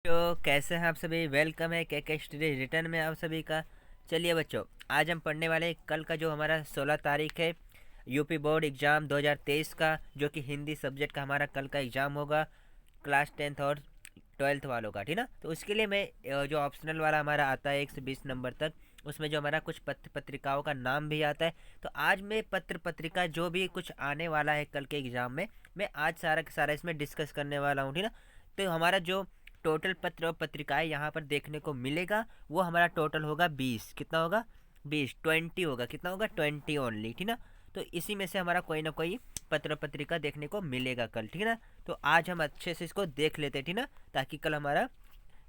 तो कैसे हैं आप सभी। वेलकम है के स्टडी रिटर्न में आप सभी का। चलिए बच्चों, आज हम पढ़ने वाले हैं कल का जो हमारा 16 तारीख है यूपी बोर्ड एग्ज़ाम 2023 का, जो कि हिंदी सब्जेक्ट का हमारा कल का एग्ज़ाम होगा क्लास 10th और 12th वालों का, ठीक ना। तो उसके लिए मैं जो ऑप्शनल वाला हमारा आता है 1 से 20 नंबर तक, उसमें जो हमारा कुछ पत्र पत्रिकाओं का नाम भी आता है। तो आज मैं पत्र पत्रिका जो भी कुछ आने वाला है कल के एग्ज़ाम में, मैं आज सारा का सारा इसमें डिस्कस करने वाला हूँ, ठीक ना। तो हमारा जो टोटल पत्र और पत्रिकाएं यहाँ पर देखने को मिलेगा वो हमारा टोटल होगा 20। कितना होगा? 20, 20 होगा। कितना होगा? 20 ओनली, ठीक ना। तो इसी में से हमारा कोई ना कोई पत्र पत्रिका देखने को मिलेगा कल, ठीक है ना। तो आज हम अच्छे से इसको देख लेते हैं, ठीक ना, ताकि कल हमारा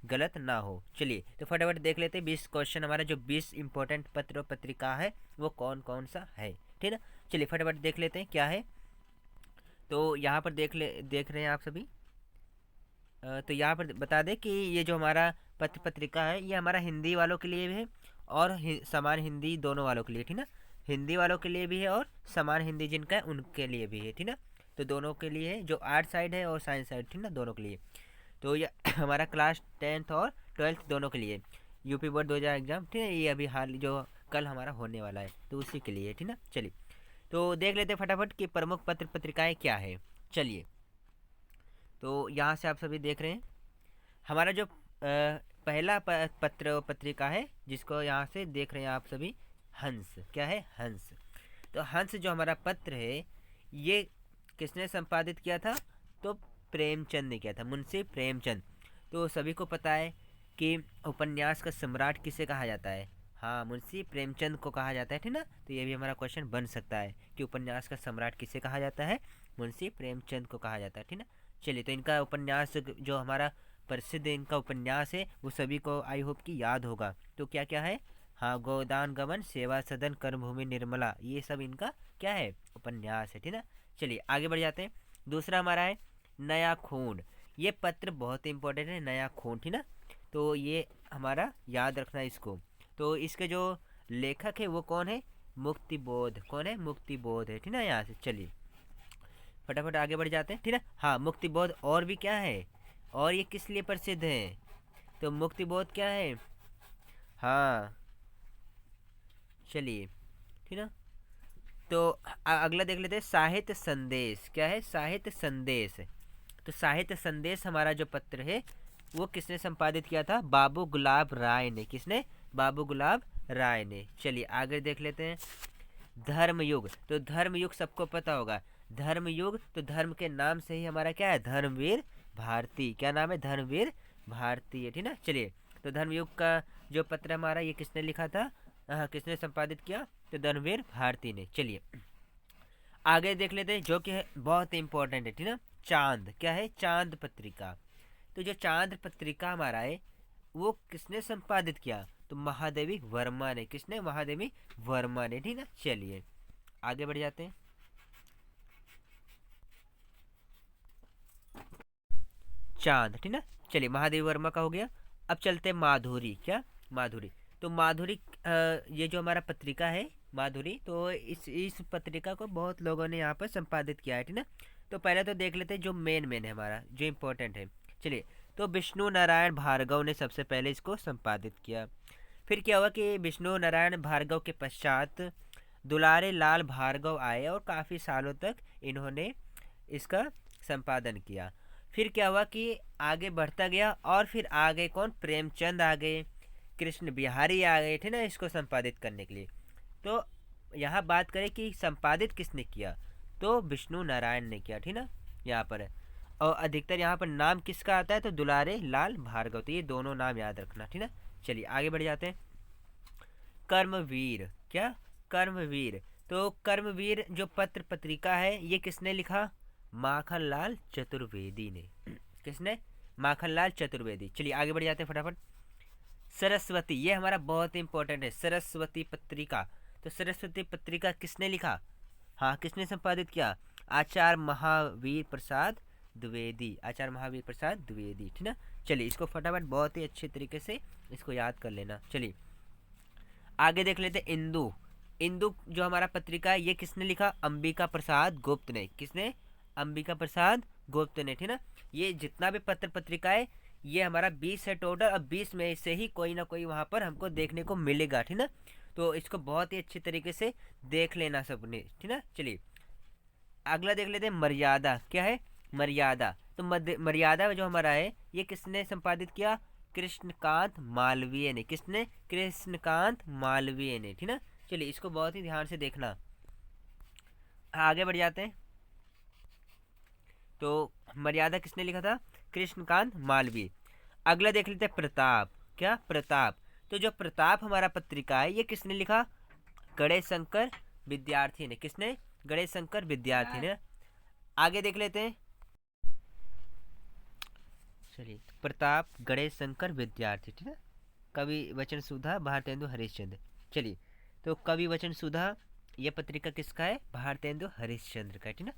गलत ना हो। चलिए तो फटाफट देख लेते हैं 20 क्वेश्चन, हमारा जो 20 इंपॉर्टेंट पत्र और पत्रिका है वो कौन कौन सा है, ठीक ना। चलिए फटाफट देख लेते हैं क्या है। तो यहाँ पर देख रहे हैं आप सभी। तो यहाँ पर बता दें कि ये जो हमारा पत्र पत्रिका है ये हमारा हिंदी वालों के लिए भी है और समान हिंदी दोनों वालों के लिए, ठीक ना। हिंदी वालों के लिए भी है और समान हिंदी जिनका है उनके लिए भी है, ठीक ना। तो दोनों के लिए है, जो आर्ट साइड है और साइंस साइड, ठीक ना, दोनों के लिए। तो ये हमारा क्लास 10th और 12th दोनों के लिए यूपी बोर्ड 2000 एग्ज़ाम, ठीक है। ये अभी हाल जो कल हमारा होने वाला है तो उसी के लिए, ठीक ना। चलिए तो देख लेते हैं फटाफट कि प्रमुख पत्र पत्रिकाएँ क्या है। चलिए तो यहाँ से आप सभी देख रहे हैं हमारा जो पहला पत्र और पत्रिका है जिसको यहाँ से देख रहे हैं आप सभी, हंस। क्या है? हंस। तो हंस जो हमारा पत्र है ये किसने संपादित किया था? तो प्रेमचंद ने किया था, मुंशी प्रेमचंद। तो सभी को पता है कि उपन्यास का सम्राट किसे कहा जाता है? हाँ, मुंशी प्रेमचंद को कहा जाता है, ठीक ना। तो ये भी हमारा क्वेश्चन बन सकता है कि उपन्यास का सम्राट किसे कहा जाता है? मुंशी प्रेमचंद को कहा जाता है, ठीक ना। चलिए तो इनका उपन्यास जो हमारा प्रसिद्ध इनका उपन्यास है वो सभी को आई होप कि याद होगा। तो क्या क्या है? हाँ, गोदान गमन, सेवा सदन, कर्मभूमि निर्मला, ये सब इनका क्या है? उपन्यास है, ठीक ना। चलिए आगे बढ़ जाते हैं। दूसरा हमारा है नया खून। ये पत्र बहुत इंपॉर्टेंट है, नया खून, ठीक ना। तो ये हमारा याद रखना है इसको। तो इसके जो लेखक है वो कौन है? मुक्तिबोध। कौन है? मुक्तिबोध है, ठीक ना। यहाँ से चलिए फटाफट आगे बढ़ जाते हैं, ठीक है। हाँ, मुक्तिबोध और भी क्या है, और ये किस लिए प्रसिद्ध है? तो मुक्तिबोध क्या है? हाँ, चलिए, ठीक ना। तो अगला देख लेते हैं साहित्य संदेश। क्या है? साहित्य संदेश। तो साहित्य संदेश हमारा जो पत्र है वो किसने संपादित किया था? बाबू गुलाब राय ने। किसने? बाबू गुलाब राय ने। चलिए आगे देख लेते हैं धर्मयुग। तो धर्मयुग सबको पता होगा, धर्मयुग। तो धर्म के नाम से ही हमारा क्या है? धर्मवीर भारती। क्या नाम है? धर्मवीर भारती है, ठीक ना। चलिए तो धर्मयुग का जो पत्र हमारा ये किसने लिखा था? हाँ, किसने संपादित किया? तो धर्मवीर भारती ने। चलिए आगे देख लेते हैं जो कि है बहुत इंपॉर्टेंट है, ठीक ना। चांद। क्या है? चांद पत्रिका। तो जो चांद पत्रिका हमारा है वो किसने संपादित किया? तो महादेवी वर्मा ने। किसने? महादेवी वर्मा ने, ठीक ना। चलिए आगे बढ़ जाते हैं। चांद, ठीक ना। चलिए महादेवी वर्मा का हो गया। अब चलते हैं माधुरी। क्या? माधुरी। तो माधुरी ये जो हमारा पत्रिका है माधुरी, तो इस पत्रिका को बहुत लोगों ने यहाँ पर संपादित किया है, ठीक ना। तो पहले तो देख लेते हैं जो मेन है हमारा, जो इम्पोर्टेंट है। चलिए तो विष्णु नारायण भार्गव ने सबसे पहले इसको संपादित किया। फिर क्या हुआ कि विष्णु नारायण भार्गव के पश्चात दुलारे लाल भार्गव आए और काफ़ी सालों तक इन्होंने इसका संपादन किया। फिर क्या हुआ कि आगे बढ़ता गया और फिर आ गए कौन? प्रेमचंद आ गए, कृष्ण बिहारी आ गए, ठीक ना, इसको संपादित करने के लिए। तो यहाँ बात करें कि संपादित किसने किया, तो विष्णु नारायण ने किया, ठीक ना। यहाँ पर और अधिकतर यहाँ पर नाम किसका आता है? तो दुलारे लाल भार्गव। तो ये दोनों नाम याद रखना, ठीक ना। चलिए आगे बढ़ जाते हैं। कर्मवीर। क्या? कर्मवीर। तो कर्मवीर जो पत्र पत्रिका है ये किसने लिखा? माखनलाल चतुर्वेदी ने। किसने? माखनलाल चतुर्वेदी। चलिए आगे बढ़ जाते हैं फटाफट। सरस्वती, ये हमारा बहुत इंपॉर्टेंट है, सरस्वती पत्रिका। तो सरस्वती पत्रिका किसने लिखा? हाँ, किसने संपादित किया? आचार्य महावीर प्रसाद द्विवेदी। आचार्य महावीर प्रसाद द्विवेदी, ठीक ना। चलिए इसको फटाफट बहुत ही अच्छे तरीके से इसको याद कर लेना। चलिए आगे देख लेते हैं इंदु। इंदु जो हमारा पत्रिका है ये किसने लिखा? अंबिका प्रसाद गुप्त ने। किसने? अंबिका प्रसाद गुप्त ने, ठीक ना। ये जितना भी पत्र पत्रिका है ये हमारा 20 है टोटल, और 20 में से ही कोई ना कोई वहाँ पर हमको देखने को मिलेगा, ठीक ना। तो इसको बहुत ही अच्छी तरीके से देख लेना सबने, ठीक ना। चलिए अगला देख लेते हैं, मर्यादा क्या है, मर्यादा। तो मर्यादा जो हमारा है ये किसने संपादित किया, कृष्णकांत मालवीय ने। किसने, कृष्णकांत मालवीय ने, ठीक ना। चलिए इसको बहुत ही ध्यान से देखना। आगे बढ़ जाते हैं। तो मर्यादा किसने लिखा था, कृष्णकांत मालवीय। अगला देख लेते हैं, प्रताप। क्या, प्रताप। तो जो प्रताप हमारा पत्रिका है ये किसने लिखा, गणेश शंकर विद्यार्थी ने। किसने, गणेश शंकर विद्यार्थी ने। आगे देख लेते हैं। चलिए प्रताप गणेश शंकर विद्यार्थी, ठीक है। कवि वचन सुधा भारतेंदु हरिश्चंद्र। चलिए तो कवि वचन सुधा ये पत्रिका किसका है, भारतेंदु हरिश्चंद्र का, ठीक ना।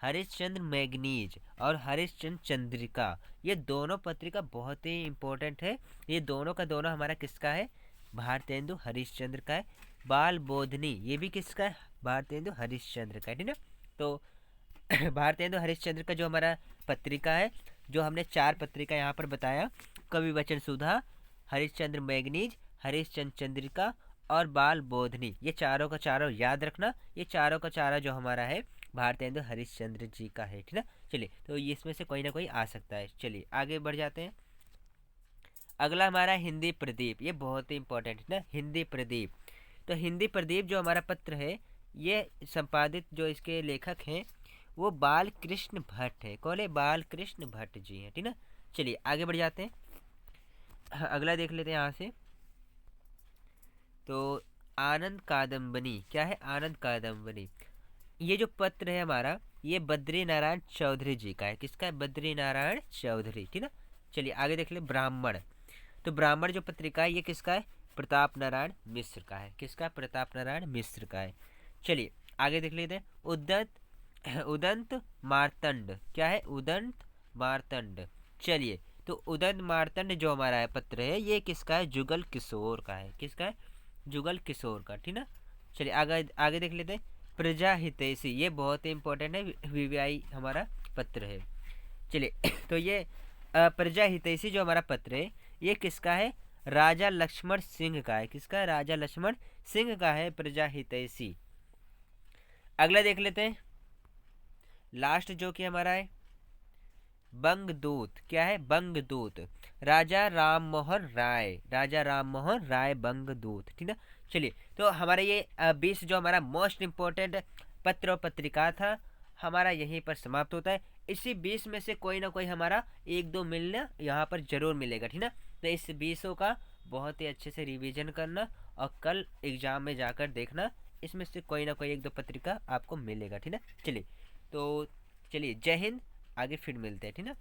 हरिश्चंद्र मैगनीज और हरिश्चंद्र चंद्रिका, ये दोनों पत्रिका बहुत ही इंपॉर्टेंट है। ये दोनों का दोनों हमारा किसका है, भारतेंदु हरिश्चंद्र का है। बाल बोधनी ये भी किसका है, भारतेंदु हरिश्चंद्र का है, ठीक ना। तो भारतेंदु हरिश्चंद्र का जो हमारा पत्रिका है, जो हमने 4 पत्रिका यहाँ पर बताया, कवि वचन सुधा, हरिश्चंद्र मैगनीज, हरिश्चंद्र चंद्रिका और बाल बोधनी, ये चारों का चारों याद रखना। ये चारों का चारा जो हमारा है भारतेंदु हरिश्चंद्र जी का है, ठीक है। चलिए तो इसमें से कोई ना कोई आ सकता है। चलिए आगे बढ़ जाते हैं। अगला हमारा हिंदी प्रदीप, ये बहुत ही इंपॉर्टेंट है ना, हिंदी प्रदीप। तो हिंदी प्रदीप जो हमारा पत्र है ये संपादित जो इसके लेखक हैं वो बाल कृष्ण भट्ट है। कौन है, बाल कृष्ण भट्ट जी हैं, ठीक ना। चलिए आगे बढ़ जाते हैं। अगला देख लेते हैं यहाँ से। तो आनंद कादम्बनी, क्या है, आनंद कादम्बनी। ये जो पत्र है हमारा ये बद्री नारायण चौधरी जी का है। किसका है, बद्री नारायण चौधरी, ठीक ना। चलिए आगे देख ले, ब्राह्मण। तो ब्राह्मण जो पत्रिका है ये किसका है, प्रताप नारायण मिश्र का है। किसका, प्रताप नारायण मिश्र का है। चलिए आगे देख लेते हैं, उदंत मार्तंड। क्या है, उदंत मार्तंड। चलिए तो उदंत मार्तंड जो हमारा है पत्र है ये किसका है, जुगल किशोर का है। किसका है, जुगल किशोर का, ठीक ना। चलिए आगे आगे देख लेते हैं, प्रजा हितैषी, ये बहुत ही इंपॉर्टेंट है, वीवीआई हमारा पत्र है। चलिए तो ये प्रजा हितैषी जो हमारा पत्र है ये किसका है, राजा लक्ष्मण सिंह का है। किसका है, राजा लक्ष्मण सिंह का है प्रजा हितैषी। अगला देख लेते हैं, लास्ट जो कि हमारा है बंगदूत। क्या है, बंगदूत, राजा राम मोहन राय। राजा राम मोहन राय बंगदूत, ठीक ना। चलिए तो हमारा ये 20 जो हमारा मोस्ट इम्पोर्टेंट पत्र और पत्रिका था हमारा यहीं पर समाप्त होता है। इसी 20 में से कोई ना कोई हमारा 1-2 मिलना यहाँ पर जरूर मिलेगा, ठीक ना। तो इस 20 का बहुत ही अच्छे से रिवीजन करना और कल एग्जाम में जाकर देखना, इसमें से कोई ना कोई 1-2 पत्रिका आपको मिलेगा, ठीक ना। चलिए तो चलिए जय हिंद, आगे फिर मिलते हैं, ठीक ना।